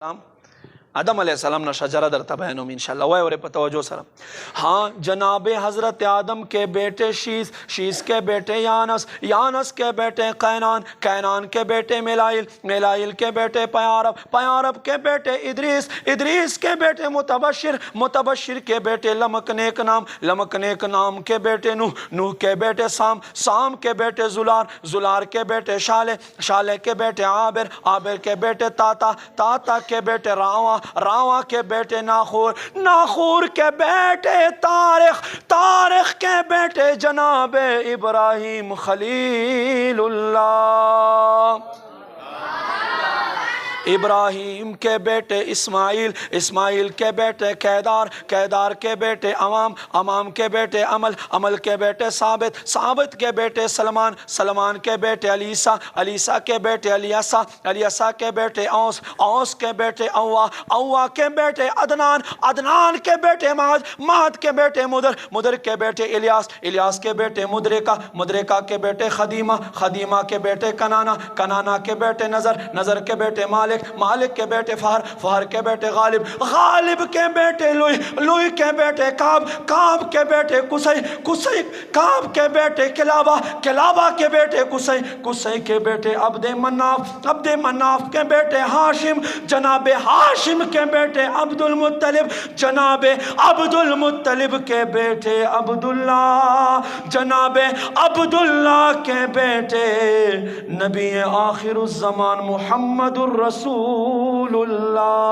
السلام آدم علیہ السلام نا شجرہ در تبینوم انشاءاللہ وہ اور توجہ سلام. ہاں جناب حضرت آدم کے بیٹے شیس، شیس کے بیٹے یانس، یانس کے بیٹے قینان، قینان کے بیٹے میلائل، میلائل کے بیٹے پیارب، پیارب کے بیٹے ادریس، ادریس کے بیٹے متبشر، متبشر کے بیٹے لمک نیک نام، لمک نیک نام کے بیٹے نوح، نوح کے بیٹے سام، سام کے بیٹے زلار، زلار کے بیٹے شالے، شالے کے بیٹے عابر، عابر کے بیٹے تاتا، تاتا کے بیٹے راواں، راواں کے بیٹے ناخور، ناخور کے بیٹے تاریخ، تاریخ کے بیٹے جناب ابراہیم خلیل اللہ، ابراہیم کے بیٹے اسماعیل، اسماعیل کے بیٹے کیدار، کیدار کے بیٹے امام، امام کے بیٹے عمل، عمل کے بیٹے ثابت، ثابت کے بیٹے سلمان، سلمان کے بیٹے علیسا، علیسا کے بیٹے الیسا، الیسا کے بیٹے اوس، اوس کے بیٹے اوا، اوا کے بیٹے عدنان، عدنان کے بیٹے مہد، مہد کے بیٹے مدر، مدر کے بیٹے الیاس، الیاس کے بیٹے مدرکہ، مدرکہ کے بیٹے خدیمہ، خدیمہ کے بیٹے کنانا، کنانا کے بیٹے نظر، نظر کے بیٹے مالک، مالک کے بیٹے فہر، فہر کے بیٹے غالب، غالب کے بیٹے لوئی، لوئی کے بیٹے کعب، کعب کے بیٹے قصی، قصی کعب کے بیٹے کلابہ، کلابہ کے بیٹے قصی، قصی کے بیٹے عبد مناف، عبد مناف کے بیٹے ہاشم، جناب ہاشم کے بیٹے عبد المطلب، جناب عبد المطلب کے بیٹے عبداللہ، جناب عبداللہ کے بیٹے نبی آخر الزمان محمد الرسول اللہ.